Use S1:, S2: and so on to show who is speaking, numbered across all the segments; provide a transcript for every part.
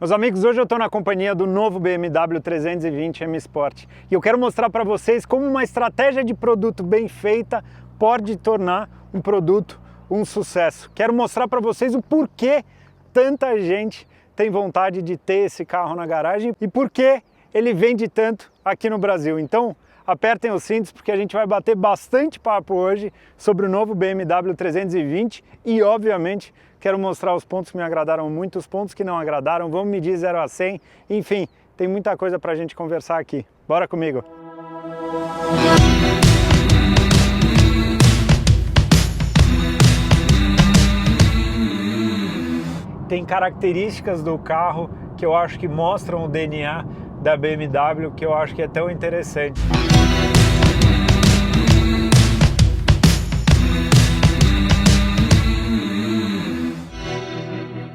S1: Meus amigos, hoje eu estou na companhia do novo BMW 320 M Sport e eu quero mostrar para vocês como uma estratégia de produto bem feita pode tornar um produto um sucesso. Quero mostrar para vocês o porquê tanta gente tem vontade de ter esse carro na garagem e por que ele vende tanto aqui no Brasil. Então, apertem os cintos porque a gente vai bater bastante papo hoje sobre o novo BMW 320 e, obviamente, quero mostrar os pontos que me agradaram muito, os pontos que não agradaram, vamos medir 0 a 100, enfim, tem muita coisa para a gente conversar aqui. Bora comigo! Tem características do carro que eu acho que mostram o DNA da BMW, que eu acho que é tão interessante.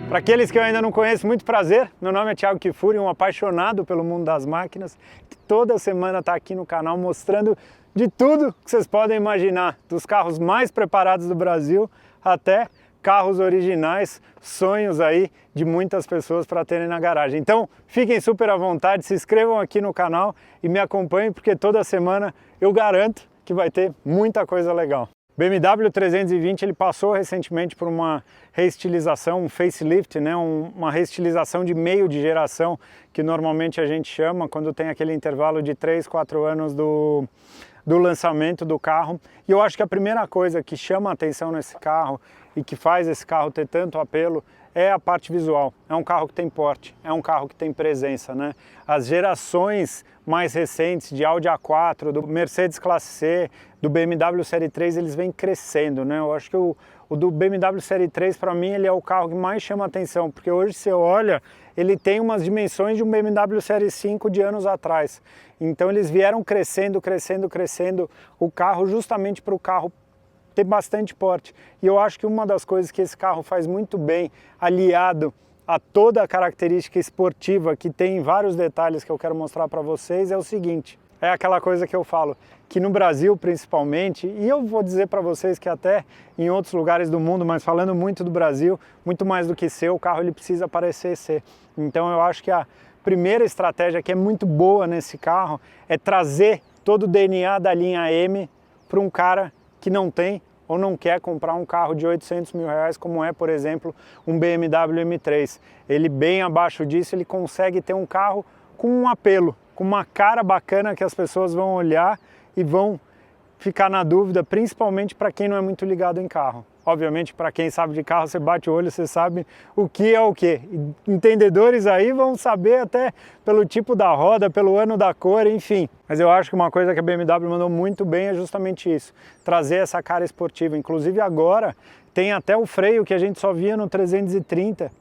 S1: Para aqueles que eu ainda não conheço, muito prazer. Meu nome é Thiago Kifuri, um apaixonado pelo mundo das máquinas, que toda semana está aqui no canal mostrando de tudo que vocês podem imaginar, dos carros mais preparados do Brasil até carros originais, sonhos aí de muitas pessoas para terem na garagem. Então, fiquem super à vontade, se inscrevam aqui no canal e me acompanhem, porque toda semana eu garanto que vai ter muita coisa legal. BMW 320 ele passou recentemente por uma reestilização, um facelift, né? Uma reestilização de meio de geração, que normalmente a gente chama quando tem aquele intervalo de 3, 4 anos do lançamento do carro. E eu acho que a primeira coisa que chama a atenção nesse carro e que faz esse carro ter tanto apelo é a parte visual. É um carro que tem porte, é um carro que tem presença, né? As gerações mais recentes de Audi A4, do Mercedes Classe C, do BMW Série 3, eles vêm crescendo, né? Eu acho que o do BMW Série 3, para mim, ele é o carro que mais chama atenção, porque hoje você olha, ele tem umas dimensões de um BMW Série 5 de anos atrás. Então eles vieram crescendo o carro justamente para o carro ter bastante porte. E eu acho que uma das coisas que esse carro faz muito bem, aliado a toda a característica esportiva que tem vários detalhes que eu quero mostrar para vocês, é o seguinte: é aquela coisa que eu falo, que no Brasil principalmente, e eu vou dizer para vocês que até em outros lugares do mundo, mas falando muito do Brasil, muito mais do que ser, o carro ele precisa parecer ser. Então eu acho que a primeira estratégia que é muito boa nesse carro é trazer todo o DNA da linha M para um cara que não tem ou não quer comprar um carro de 800 mil reais, como é, por exemplo, um BMW M3. Ele bem abaixo disso, ele consegue ter um carro com um apelo, com uma cara bacana que as pessoas vão olhar e vão ficar na dúvida, principalmente para quem não é muito ligado em carro. Obviamente, para quem sabe de carro, você bate o olho, você sabe o que é o que. Entendedores aí vão saber até pelo tipo da roda, pelo ano da cor, enfim. Mas eu acho que uma coisa que a BMW mandou muito bem é justamente isso, trazer essa cara esportiva. Inclusive agora tem até o freio que a gente só via no 330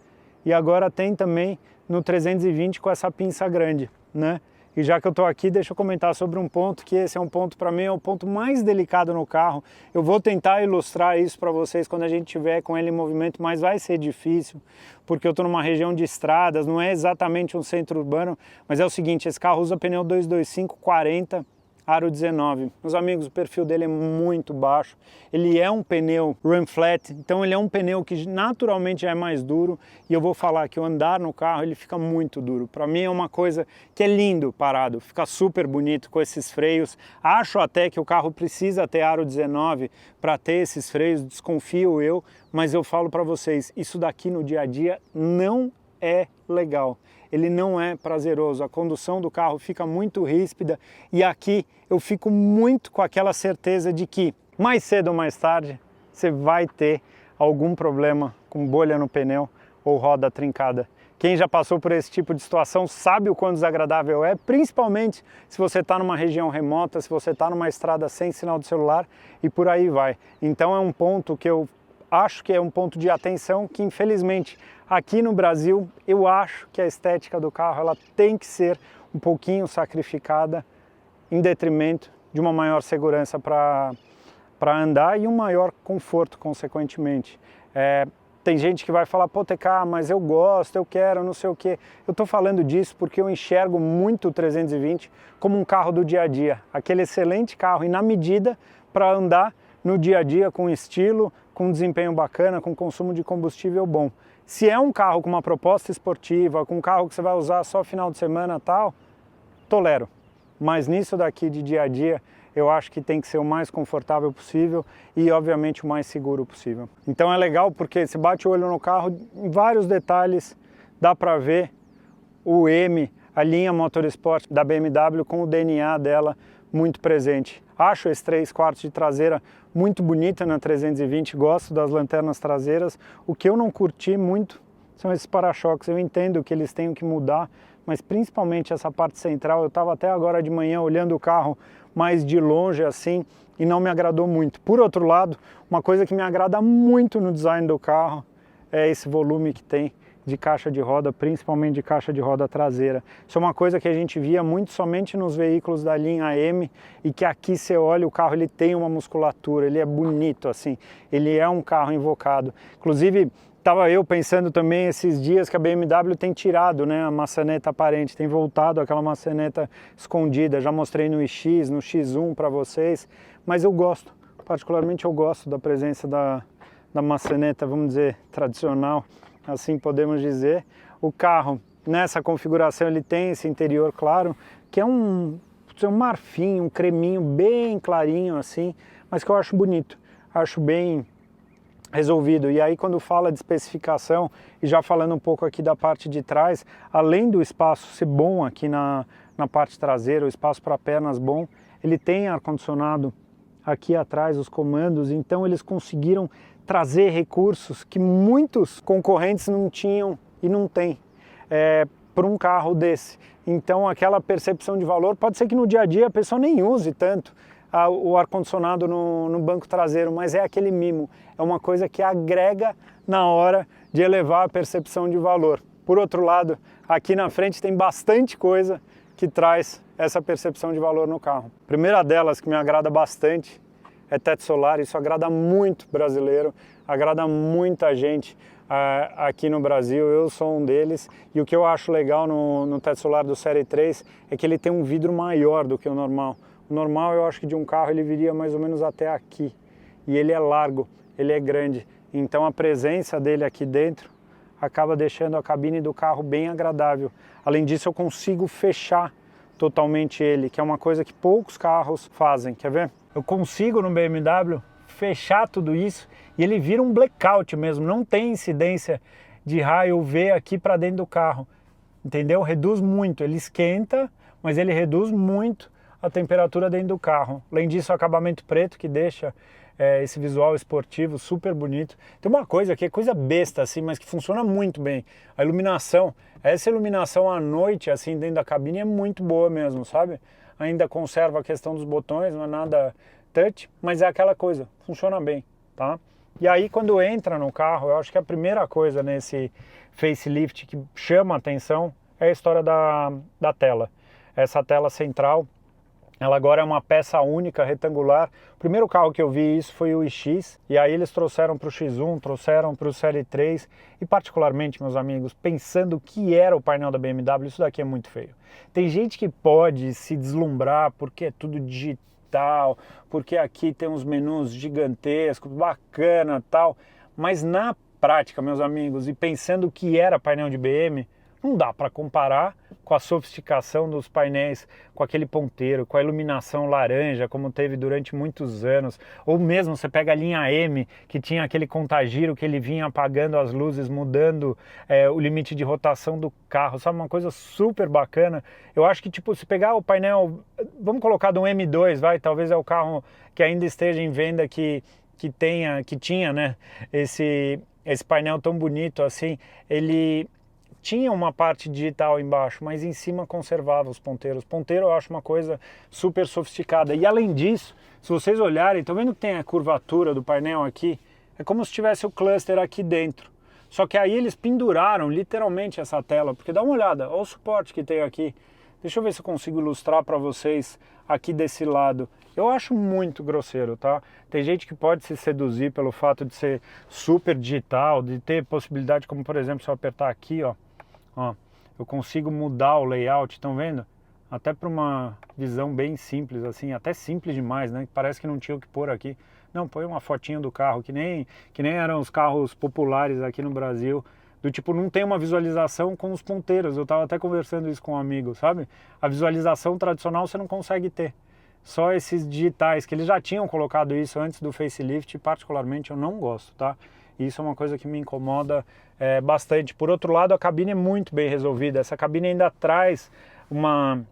S1: e agora tem também no 320 com essa pinça grande, né? E já que eu estou aqui, deixa eu comentar sobre um ponto, que esse é um ponto, para mim, é o ponto mais delicado no carro. Eu vou tentar ilustrar isso para vocês quando a gente tiver com ele em movimento, mas vai ser difícil, porque eu estou numa região de estradas, não é exatamente um centro urbano, mas é o seguinte: esse carro usa pneu 225/40, aro 19. Meus amigos, o perfil dele é muito baixo, ele é um pneu run flat, então ele é um pneu que naturalmente já é mais duro, e eu vou falar que o andar no carro ele fica muito duro. Para mim é uma coisa que é lindo parado, fica super bonito com esses freios. Acho até que o carro precisa ter aro 19 para ter esses freios, desconfio eu, mas eu falo para vocês, isso daqui no dia a dia não é legal. Ele não é prazeroso, a condução do carro fica muito ríspida e aqui eu fico muito com aquela certeza de que mais cedo ou mais tarde você vai ter algum problema com bolha no pneu ou roda trincada. Quem já passou por esse tipo de situação sabe o quão desagradável é, principalmente se você está numa região remota, se você está numa estrada sem sinal de celular e por aí vai. Então é um ponto que eu acho que é um ponto de atenção que, infelizmente, aqui no Brasil, eu acho que a estética do carro ela tem que ser um pouquinho sacrificada em detrimento de uma maior segurança para andar e um maior conforto, consequentemente. Tem gente que vai falar, pô, TK, mas eu gosto, eu quero, não sei o quê. Eu estou falando disso porque eu enxergo muito o 320 como um carro do dia a dia. Aquele excelente carro e na medida para andar no dia a dia com estilo, com desempenho bacana, com consumo de combustível bom. Se é um carro com uma proposta esportiva, com um carro que você vai usar só final de semana e tal, tolero. Mas nisso daqui de dia a dia, eu acho que tem que ser o mais confortável possível e, obviamente, o mais seguro possível. Então é legal porque você bate o olho no carro, em vários detalhes, dá para ver o M, a linha Motorsport da BMW com o DNA dela muito presente. Acho esse 3/4 de traseira muito bonita na 320, gosto das lanternas traseiras. O que eu não curti muito são esses para-choques. Eu entendo que eles têm que mudar, mas principalmente essa parte central. Eu estava até agora de manhã olhando o carro mais de longe assim e não me agradou muito. Por outro lado, uma coisa que me agrada muito no design do carro é esse volume que tem de caixa de roda, principalmente de caixa de roda traseira. Isso é uma coisa que a gente via muito somente nos veículos da linha M e que aqui você olha o carro, ele tem uma musculatura, ele é bonito assim, ele é um carro invocado. Inclusive, estava eu pensando também esses dias que a BMW tem tirado, né, a maçaneta aparente, tem voltado aquela maçaneta escondida. Já mostrei no iX, no X1 para vocês, mas eu gosto, particularmente eu gosto da presença da maçaneta, vamos dizer, tradicional, assim podemos dizer. O carro, nessa configuração, ele tem esse interior claro, que é um marfim, um creminho bem clarinho assim, mas que eu acho bonito, acho bem resolvido. E aí quando fala de especificação, e já falando um pouco aqui da parte de trás, além do espaço ser bom aqui na parte traseira, o espaço para pernas bom, ele tem ar-condicionado aqui atrás, os comandos, então eles conseguiram trazer recursos que muitos concorrentes não tinham e não têm para um carro desse. Então aquela percepção de valor, pode ser que no dia a dia a pessoa nem use tanto o ar-condicionado no banco traseiro, mas é aquele mimo, é uma coisa que agrega na hora de elevar a percepção de valor. Por outro lado, aqui na frente tem bastante coisa que traz essa percepção de valor no carro. A primeira delas que me agrada bastante é teto solar. Isso agrada muito brasileiro, agrada muita gente aqui no Brasil, eu sou um deles. E o que eu acho legal no teto solar do Série 3 é que ele tem um vidro maior do que o normal. O normal, eu acho que de um carro ele viria mais ou menos até aqui, e ele é largo, ele é grande, então a presença dele aqui dentro acaba deixando a cabine do carro bem agradável. Além disso, eu consigo fechar totalmente ele, que é uma coisa que poucos carros fazem. Quer ver? Eu consigo no BMW fechar tudo isso e ele vira um blackout mesmo, não tem incidência de raio UV aqui para dentro do carro, entendeu? Reduz muito, ele esquenta, mas ele reduz muito a temperatura dentro do carro. Além disso, o acabamento preto que deixa esse visual esportivo super bonito. Tem uma coisa que é coisa besta assim, mas que funciona muito bem, a iluminação. Essa iluminação à noite assim dentro da cabine é muito boa mesmo, sabe? Ainda conserva a questão dos botões, não é nada touch, mas é aquela coisa, funciona bem, tá? E aí quando entra no carro, eu acho que a primeira coisa nesse facelift que chama a atenção é a história da tela. Essa tela central, ela agora é uma peça única, retangular. O primeiro carro que eu vi isso foi o iX, e aí eles trouxeram para o X1, trouxeram para o Série 3, e particularmente, meus amigos, pensando que era o painel da BMW, isso daqui é muito feio. Tem gente que pode se deslumbrar porque é tudo digital, porque aqui tem uns menus gigantescos, bacana tal, mas na prática, meus amigos, e pensando que era painel de BM, não dá para comparar com a sofisticação dos painéis, com aquele ponteiro, com a iluminação laranja, como teve durante muitos anos. Ou mesmo você pega a linha M, que tinha aquele contagiro que ele vinha apagando as luzes, mudando o limite de rotação do carro, sabe? Uma coisa super bacana. Eu acho que, tipo, se pegar o painel, vamos colocar do M2, vai, talvez é o carro que ainda esteja em venda que tinha, né, esse painel tão bonito assim, ele tinha uma parte digital embaixo, mas em cima conservava os ponteiros. Ponteiro eu acho uma coisa super sofisticada. E além disso, se vocês olharem, estão vendo que tem a curvatura do painel aqui? É como se tivesse o cluster aqui dentro. Só que aí eles penduraram literalmente essa tela, porque dá uma olhada, olha o suporte que tem aqui. Deixa eu ver se eu consigo ilustrar para vocês aqui desse lado. Eu acho muito grosseiro, tá? Tem gente que pode se seduzir pelo fato de ser super digital, de ter possibilidade, como por exemplo, se eu apertar aqui, ó, eu consigo mudar o layout, estão vendo? Até para uma visão bem simples, assim, até simples demais, né? Parece que não tinha o que pôr aqui. Não, põe uma fotinha do carro, que nem eram os carros populares aqui no Brasil Do tipo, não tem uma visualização com os ponteiros. Eu estava até conversando isso com um amigo, sabe? A visualização tradicional você não consegue ter. Só esses digitais, que eles já tinham colocado isso antes do facelift, particularmente eu não gosto, tá? E isso é uma coisa que me incomoda bastante. Por outro lado, a cabine é muito bem resolvida. Essa cabine ainda traz uma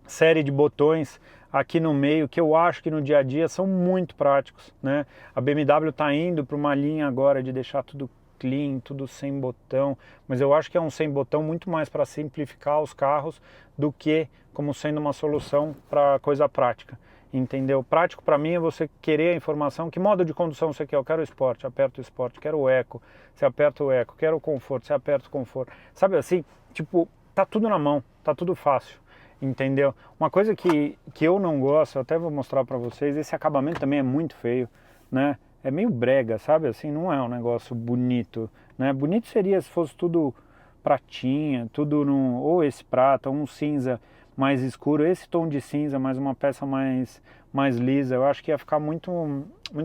S1: série de botões aqui no meio que eu acho que no dia a dia são muito práticos, né? A BMW está indo para uma linha agora de deixar tudo clean, tudo sem botão, mas eu acho que é um sem botão muito mais para simplificar os carros do que como sendo uma solução para coisa prática, entendeu? Prático para mim é você querer a informação, que modo de condução você quer? Eu quero o Sport, aperta o Sport, quero o Eco, você aperta o Eco, quero o Conforto, você aperta o Conforto, sabe assim? Tipo, tá tudo na mão, tá tudo fácil, entendeu? Uma coisa que eu não gosto, eu até vou mostrar para vocês, esse acabamento também é muito feio, né? É meio brega, sabe? Assim, não é um negócio bonito, né? Bonito seria se fosse tudo pratinha, tudo no, ou esse prata, ou um cinza mais escuro, esse tom de cinza, mais uma peça mais lisa, eu acho que ia ficar muito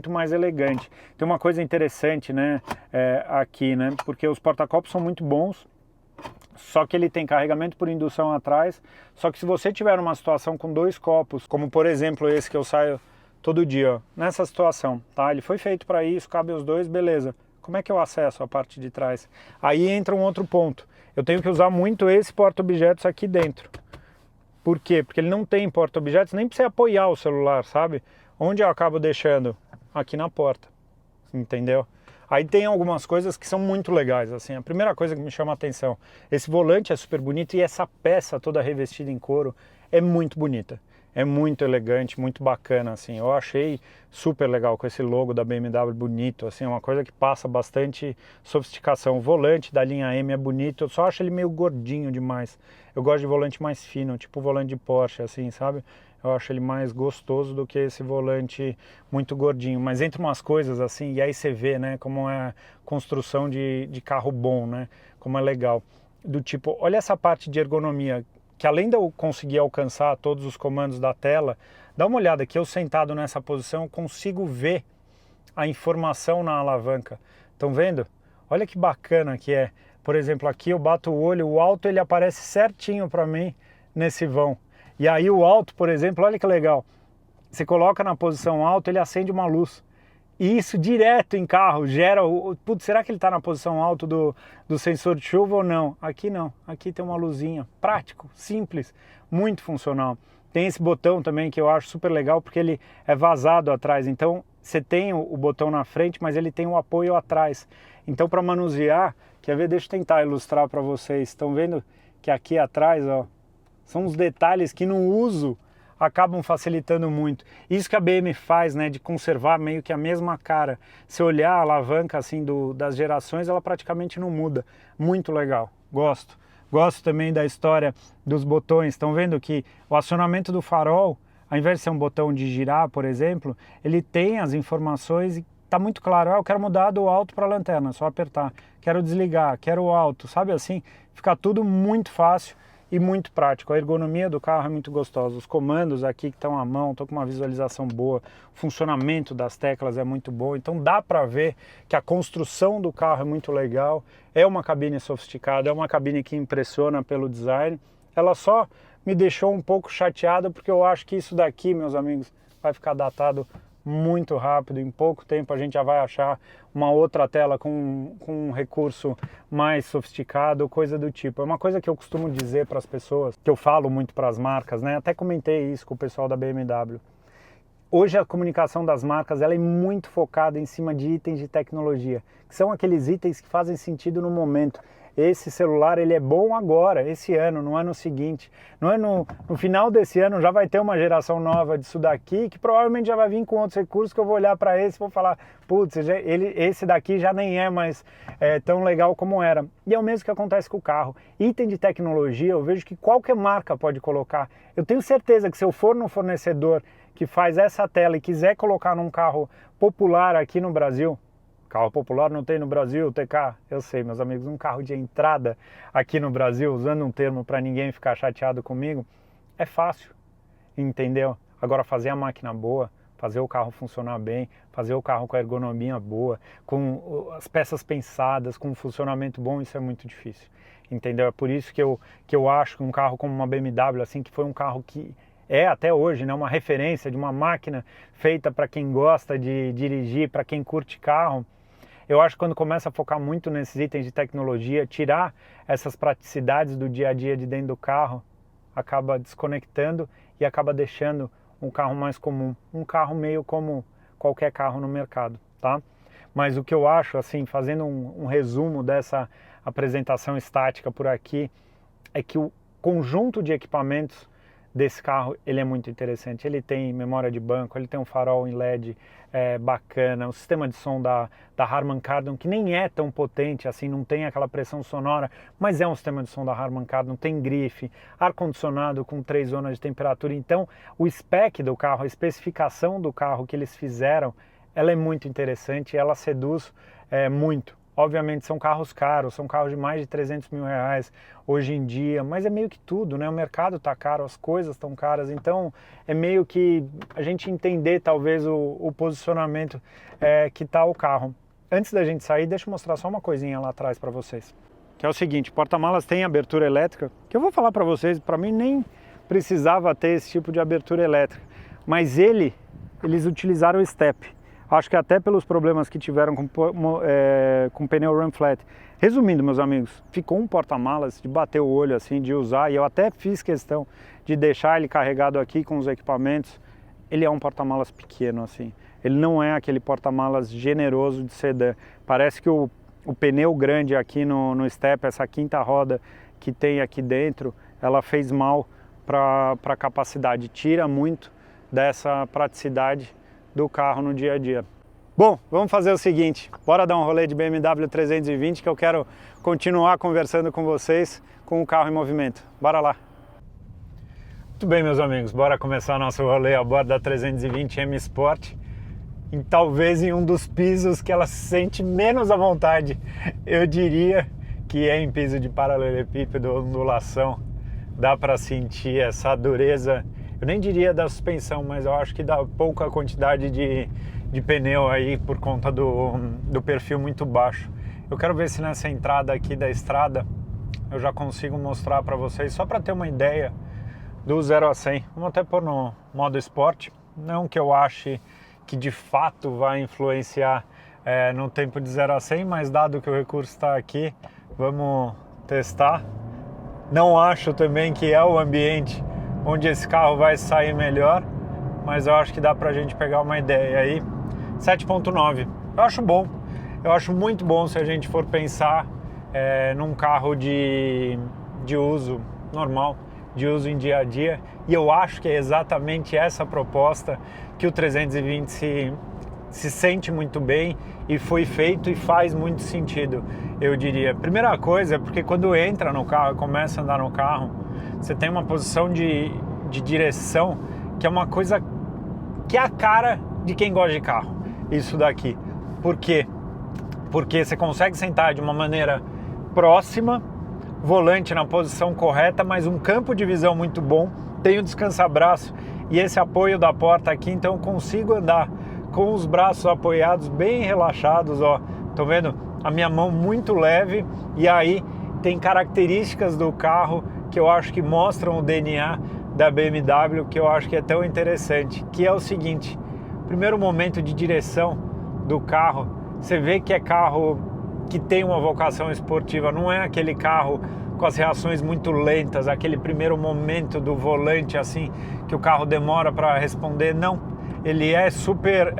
S1: mais elegante. Tem uma coisa interessante, né, aqui, né? Porque os porta-copos são muito bons, só que ele tem carregamento por indução atrás, só que se você tiver uma situação com dois copos, como por exemplo esse que eu saio todo dia, ó, nessa situação, tá? Ele foi feito para isso, cabe os dois, beleza. Como é que eu acesso a parte de trás? Aí entra um outro ponto. Eu tenho que usar muito esse porta-objetos aqui dentro. Por quê? Porque ele não tem porta-objetos nem para você apoiar o celular, sabe? Onde eu acabo deixando? Aqui na porta, entendeu? Aí tem algumas coisas que são muito legais, assim. A primeira coisa que me chama a atenção, esse volante é super bonito e essa peça toda revestida em couro é muito bonita. É muito elegante, muito bacana, assim. Eu achei super legal com esse logo da BMW bonito, assim, uma coisa que passa bastante sofisticação. O volante da linha M é bonito, eu só acho ele meio gordinho demais. Eu gosto de volante mais fino, tipo o volante de Porsche, assim, sabe? Eu acho ele mais gostoso do que esse volante muito gordinho. Mas entre umas coisas assim, e aí você vê, né, como é a construção de carro bom, né? Como é legal. Do tipo, olha essa parte de ergonomia, que além de eu conseguir alcançar todos os comandos da tela, dá uma olhada que eu sentado nessa posição eu consigo ver a informação na alavanca. Estão vendo? Olha que bacana que é. Por exemplo, aqui eu bato o olho, o alto ele aparece certinho para mim nesse vão. E aí o alto, por exemplo, olha que legal. Você coloca na posição alta, ele acende uma luz. E isso direto em carro gera o... Putz, será que ele está na posição alta do sensor de chuva ou não? Aqui não, aqui tem uma luzinha. Prático, simples, muito funcional. Tem esse botão também que eu acho super legal porque ele é vazado atrás. Então você tem o botão na frente, mas ele tem o apoio atrás. Então para manusear, quer ver? Deixa eu tentar ilustrar para vocês. Estão vendo que aqui atrás, ó, são os detalhes que no uso acabam facilitando muito. Isso que a BM faz, né, de conservar meio que a mesma cara. Se olhar a alavanca assim das gerações, ela praticamente não muda. Muito legal, gosto. Gosto também da história dos botões. Estão vendo que o acionamento do farol, ao invés de ser um botão de girar, por exemplo, ele tem as informações e está muito claro. Eu quero mudar do alto para a lanterna, só apertar. Quero desligar, quero o alto, sabe assim? Fica tudo muito fácil e muito prático. A ergonomia do carro é muito gostosa. Os comandos aqui que estão à mão, estão com uma visualização boa. O funcionamento das teclas é muito bom. Então dá para ver que a construção do carro é muito legal. É uma cabine sofisticada, é uma cabine que impressiona pelo design. Ela só me deixou um pouco chateada porque eu acho que isso daqui, meus amigos, vai ficar datado muito rápido. Em pouco tempo a gente já vai achar uma outra tela com um recurso mais sofisticado, coisa do tipo. É uma coisa que eu costumo dizer para as pessoas, que eu falo muito para as marcas, né? Até comentei isso com o pessoal da BMW. Hoje a comunicação das marcas ela é muito focada em cima de itens de tecnologia, que são aqueles itens que fazem sentido no momento. Esse celular ele é bom agora, esse ano, no ano seguinte. Não é no final desse ano já vai ter uma geração nova disso daqui, que provavelmente já vai vir com outros recursos que eu vou olhar para esse e vou falar, putz, esse daqui já nem é mais tão legal como era. E é o mesmo que acontece com o carro. Item de tecnologia eu vejo que qualquer marca pode colocar. Eu tenho certeza que se eu for no fornecedor que faz essa tela e quiser colocar num carro popular aqui no Brasil, carro popular não tem no Brasil, TK, eu sei, meus amigos, um carro de entrada aqui no Brasil, usando um termo para ninguém ficar chateado comigo, é fácil, entendeu? Agora fazer a máquina boa, fazer o carro funcionar bem, fazer o carro com a ergonomia boa, com as peças pensadas, com um funcionamento bom, isso é muito difícil, entendeu? É por isso que eu acho que um carro como uma BMW, assim, que foi um carro que é até hoje, né, uma referência de uma máquina feita para quem gosta de dirigir, para quem curte carro. Eu acho que quando começa a focar muito nesses itens de tecnologia, tirar essas praticidades do dia a dia de dentro do carro, acaba desconectando e acaba deixando um carro mais comum, um carro meio como qualquer carro no mercado, tá? Mas o que eu acho, assim, fazendo um resumo dessa apresentação estática por aqui, é que o conjunto de equipamentos desse carro, ele é muito interessante. Ele tem memória de banco, ele tem um farol em LED bacana, o sistema de som da Harman Kardon, que nem é tão potente assim, não tem aquela pressão sonora, mas é um sistema de som da Harman Kardon, tem grife, ar-condicionado com 3 zonas de temperatura. Então, o spec do carro, a especificação do carro que eles fizeram, ela é muito interessante, ela seduz muito. Obviamente são carros caros, são carros de mais de 300 mil reais hoje em dia, mas é meio que tudo, né? O mercado está caro, as coisas estão caras, então é meio que a gente entender talvez o posicionamento que está o carro. Antes da gente sair, deixa eu mostrar só uma coisinha lá atrás para vocês. Que é o seguinte, porta-malas tem abertura elétrica, que eu vou falar para vocês, para mim nem precisava ter esse tipo de abertura elétrica, mas eles utilizaram o step. Acho que até pelos problemas que tiveram com pneu run flat. Resumindo, meus amigos, ficou um porta-malas de bater o olho assim, de usar, e eu até fiz questão de deixar ele carregado aqui com os equipamentos. Ele é um porta-malas pequeno assim, ele não é aquele porta-malas generoso de sedã. Parece que o pneu grande aqui no step, essa quinta roda que tem aqui dentro, ela fez mal para a capacidade, tira muito dessa praticidade do carro no dia a dia. Bom, vamos fazer o seguinte, bora dar um rolê de BMW 320 que eu quero continuar conversando com vocês com o carro em movimento. Bora lá! Muito bem, meus amigos, bora começar nosso rolê a bordo da 320 M Sport e talvez em um dos pisos que ela se sente menos à vontade. Eu diria que é em piso de paralelepípedo, ondulação, dá para sentir essa dureza. Eu nem diria da suspensão, mas eu acho que dá pouca quantidade de pneu aí por conta do perfil muito baixo. Eu quero ver se nessa entrada aqui da estrada eu já consigo mostrar para vocês, só para ter uma ideia do 0 a 100. Vamos até pôr no modo esporte, não que eu ache que de fato vai influenciar no tempo de 0 a 100, mas dado que o recurso está aqui, vamos testar. Não acho também que é o ambiente onde esse carro vai sair melhor, mas eu acho que dá pra gente pegar uma ideia aí. 7.9, eu acho bom, eu acho muito bom se a gente for pensar num carro de uso normal, de uso em dia a dia, e eu acho que é exatamente essa proposta que o 320 se sente muito bem e foi feito e faz muito sentido, eu diria. Primeira coisa é porque quando entra no carro, começa a andar no carro, você tem uma posição de direção que é uma coisa que é a cara de quem gosta de carro, isso daqui. Por quê? Porque você consegue sentar de uma maneira próxima, volante na posição correta, mas um campo de visão muito bom, tem o descansa-braço e esse apoio da porta aqui, então eu consigo andar com os braços apoiados bem relaxados, ó. Tô vendo a minha mão muito leve, e aí tem características do carro que eu acho que mostram o DNA da BMW, que eu acho que é tão interessante, que é o seguinte: primeiro momento de direção do carro, você vê que é carro que tem uma vocação esportiva, não é aquele carro com as reações muito lentas, aquele primeiro momento do volante assim, que o carro demora para responder, não, ele é super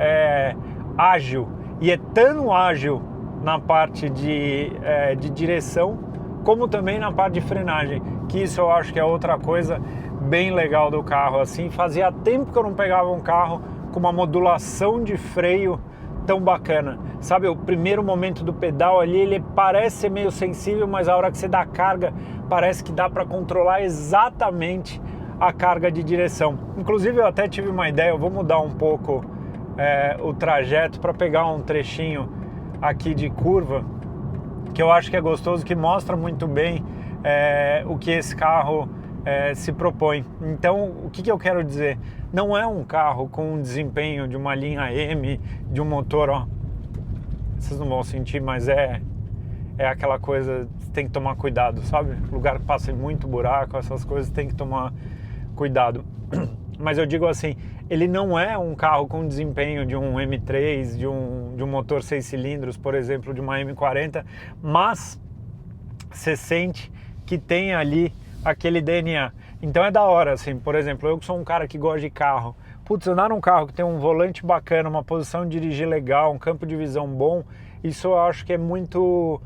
S1: ágil, e é tão ágil na parte de direção, como também na parte de frenagem, que isso eu acho que é outra coisa bem legal do carro. Assim, fazia tempo que eu não pegava um carro com uma modulação de freio tão bacana, sabe? O primeiro momento do pedal ali, ele parece ser meio sensível, mas a hora que você dá carga, parece que dá para controlar exatamente a carga de direção. Inclusive eu até tive uma ideia, eu vou mudar um pouco o trajeto para pegar um trechinho aqui de curva, que eu acho que é gostoso, que mostra muito bem o que esse carro se propõe. Então, o que eu quero dizer? Não é um carro com um desempenho de uma linha M, de um motor, ó, vocês não vão sentir, mas é aquela coisa, tem que tomar cuidado, sabe? Lugar que passa muito buraco, essas coisas tem que tomar cuidado. Mas eu digo assim, ele não é um carro com desempenho de um M3, de um motor 6 cilindros, por exemplo, de uma M40, mas você sente que tem ali aquele DNA. Então é da hora, assim, por exemplo, eu que sou um cara que gosta de carro, putz, andar num carro que tem um volante bacana, uma posição de dirigir legal, um campo de visão bom, isso eu acho que é muito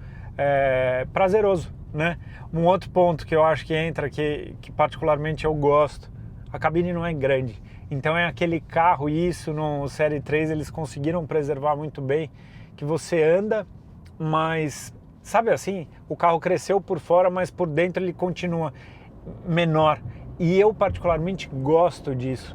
S1: prazeroso, né? Um outro ponto que eu acho que entra, que particularmente eu gosto, a cabine não é grande, então é aquele carro, e isso no Série 3 eles conseguiram preservar muito bem, que você anda, mas sabe assim, o carro cresceu por fora, mas por dentro ele continua menor, e eu particularmente gosto disso,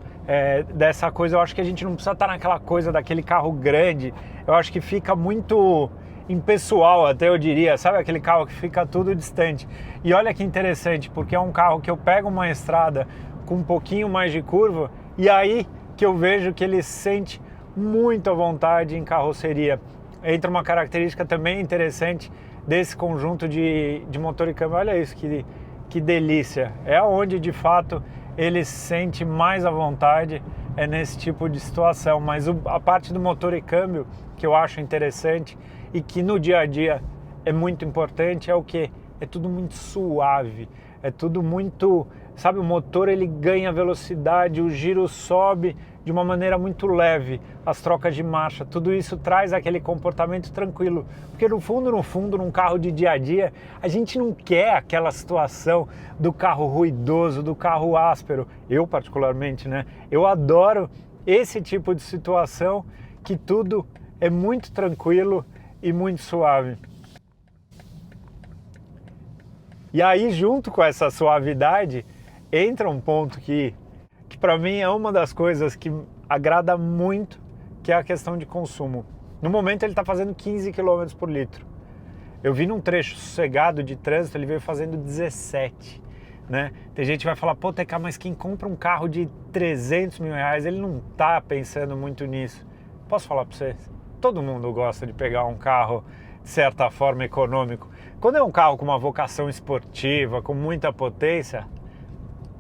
S1: dessa coisa. Eu acho que a gente não precisa estar naquela coisa daquele carro grande, eu acho que fica muito impessoal, até eu diria, sabe, aquele carro que fica tudo distante. E olha que interessante, porque é um carro que eu pego uma estrada com um pouquinho mais de curva, e aí que eu vejo que ele sente muito à vontade em carroceria. Entra uma característica também interessante desse conjunto de motor e câmbio. Olha isso, que delícia. É onde de fato ele se sente mais à vontade, é nesse tipo de situação. Mas a parte do motor e câmbio que eu acho interessante e que no dia a dia é muito importante é o que? É tudo muito suave, é tudo muito, sabe, o motor ele ganha velocidade, o giro sobe de uma maneira muito leve, as trocas de marcha, tudo isso traz aquele comportamento tranquilo, porque no fundo, num carro de dia a dia, a gente não quer aquela situação do carro ruidoso, do carro áspero. Eu particularmente, né, eu adoro esse tipo de situação que tudo é muito tranquilo e muito suave. E aí, junto com essa suavidade, entra um ponto que para mim é uma das coisas que agrada muito, que é a questão de consumo. No momento ele está fazendo 15 km por litro. Eu vi num trecho sossegado de trânsito, ele veio fazendo 17, né? Tem gente que vai falar, pô, TK, mas quem compra um carro de 300 mil reais, ele não está pensando muito nisso. Posso falar para vocês? Todo mundo gosta de pegar um carro, de certa forma, econômico. Quando é um carro com uma vocação esportiva, com muita potência,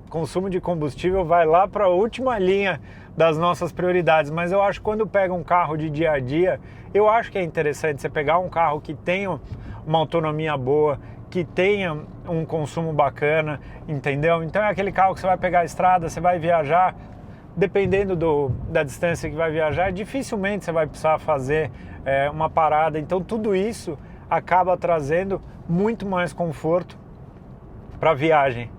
S1: consumo de combustível vai lá para a última linha das nossas prioridades. Mas eu acho que quando pega um carro de dia a dia, eu acho que é interessante você pegar um carro que tenha uma autonomia boa, que tenha um consumo bacana, entendeu? Então é aquele carro que você vai pegar a estrada, você vai viajar, dependendo da distância que vai viajar, dificilmente você vai precisar fazer uma parada. Então tudo isso acaba trazendo muito mais conforto para a viagem.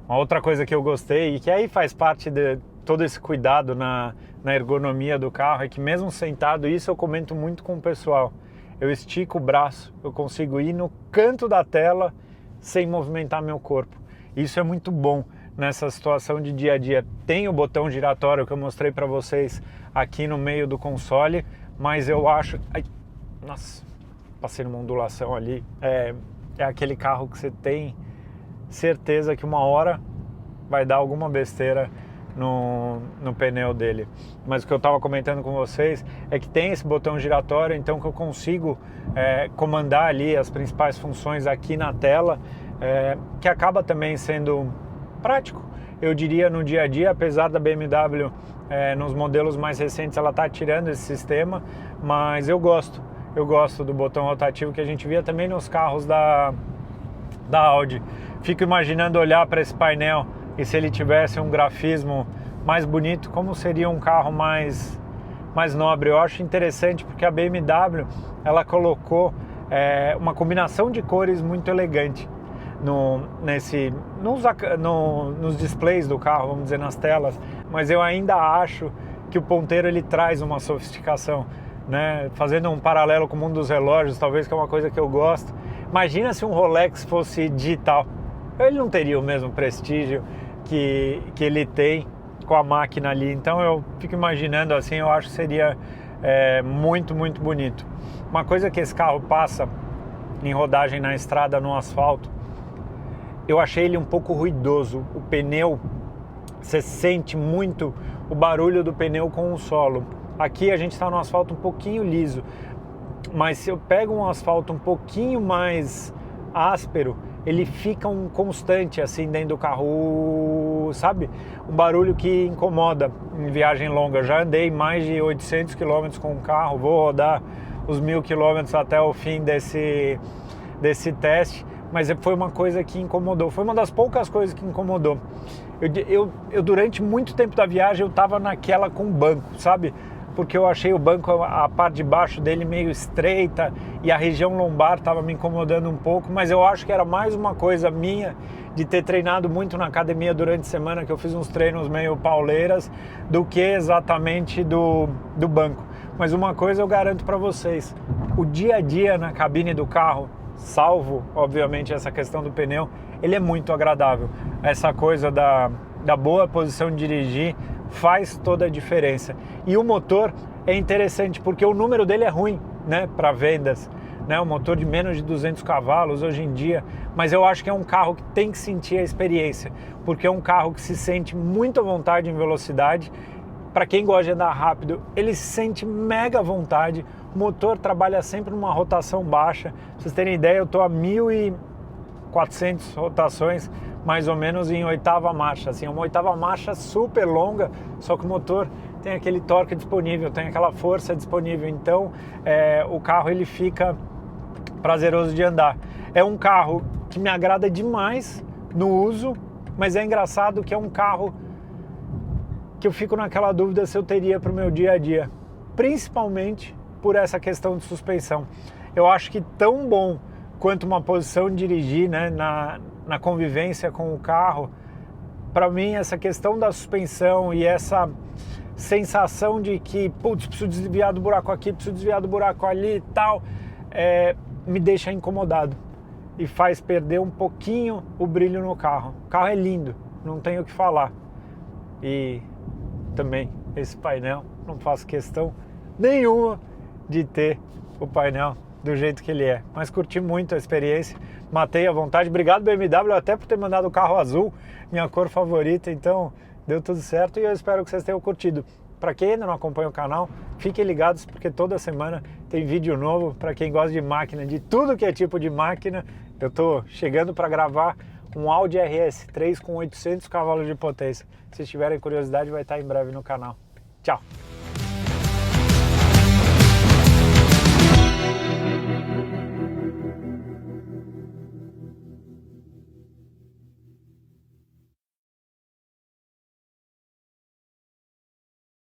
S1: Uma outra coisa que eu gostei e que aí faz parte de todo esse cuidado na ergonomia do carro é que mesmo sentado, isso eu comento muito com o pessoal, eu estico o braço, eu consigo ir no canto da tela sem movimentar meu corpo. Isso é muito bom nessa situação de dia a dia. Tem o botão giratório que eu mostrei para vocês aqui no meio do console, mas eu acho... Ai, nossa, passei numa ondulação ali. É aquele carro que você tem certeza que uma hora vai dar alguma besteira no pneu dele. Mas o que eu estava comentando com vocês é que tem esse botão giratório, então que eu consigo comandar ali as principais funções aqui na tela, que acaba também sendo prático, eu diria, no dia a dia. Apesar da BMW nos modelos mais recentes ela está tirando esse sistema, mas eu gosto do botão rotativo que a gente via também nos carros da Audi. Fico imaginando olhar para esse painel e se ele tivesse um grafismo mais bonito, como seria um carro mais nobre. Eu acho interessante porque a BMW ela colocou uma combinação de cores muito elegante nos displays do carro, vamos dizer, nas telas, mas eu ainda acho que o ponteiro ele traz uma sofisticação, né? Fazendo um paralelo com o mundo dos relógios, talvez, que é uma coisa que eu gosto. Imagina se um Rolex fosse digital, ele não teria o mesmo prestígio que ele tem com a máquina ali. Então eu fico imaginando assim, eu acho que seria muito, muito bonito. Uma coisa que esse carro passa em rodagem na estrada, no asfalto, eu achei ele um pouco ruidoso. O pneu, você sente muito o barulho do pneu com o solo. Aqui a gente está no asfalto um pouquinho liso, mas se eu pego um asfalto um pouquinho mais áspero, ele fica um constante assim dentro do carro, sabe? Um barulho que incomoda em viagem longa. Já andei mais de 800 km com o carro, vou rodar os 1000 km até o fim desse teste, mas foi uma coisa que incomodou, foi uma das poucas coisas que incomodou. Eu durante muito tempo da viagem eu tava naquela com o banco, sabe? Porque eu achei o banco, a parte de baixo dele meio estreita e a região lombar estava me incomodando um pouco, mas eu acho que era mais uma coisa minha de ter treinado muito na academia durante a semana, que eu fiz uns treinos meio pauleiras, do que exatamente do banco. Mas uma coisa eu garanto para vocês, o dia a dia na cabine do carro, salvo obviamente essa questão do pneu, ele é muito agradável. Essa coisa da boa posição de dirigir faz toda a diferença. E o motor é interessante porque o número dele é ruim, né, para vendas, né, um motor de menos de 200 cavalos hoje em dia, mas eu acho que é um carro que tem que sentir a experiência, porque é um carro que se sente muito à vontade em velocidade. Para quem gosta de andar rápido, ele se sente mega à vontade. O motor trabalha sempre numa rotação baixa. Pra vocês terem ideia, eu estou a 1400 rotações mais ou menos em oitava marcha, assim, uma oitava marcha super longa, só que o motor tem aquele torque disponível, tem aquela força disponível, então o carro ele fica prazeroso de andar. É um carro que me agrada demais no uso, mas é engraçado que é um carro que eu fico naquela dúvida se eu teria para o meu dia a dia, principalmente por essa questão de suspensão. Eu acho que tão bom quanto uma posição de dirigir, né, na convivência com o carro, para mim essa questão da suspensão e essa sensação de que, putz, preciso desviar do buraco aqui, preciso desviar do buraco ali e tal, me deixa incomodado e faz perder um pouquinho o brilho no carro. O carro é lindo, não tenho o que falar. E também esse painel, não faço questão nenhuma de ter o painel do jeito que ele é, mas curti muito a experiência, matei à vontade. Obrigado BMW até por ter mandado o carro azul, minha cor favorita, então deu tudo certo e eu espero que vocês tenham curtido. Para quem ainda não acompanha o canal, fiquem ligados porque toda semana tem vídeo novo. Para quem gosta de máquina, de tudo que é tipo de máquina, eu tô chegando para gravar um Audi RS3 com 800 cavalos de potência. Se tiverem curiosidade, vai estar em breve no canal. Tchau!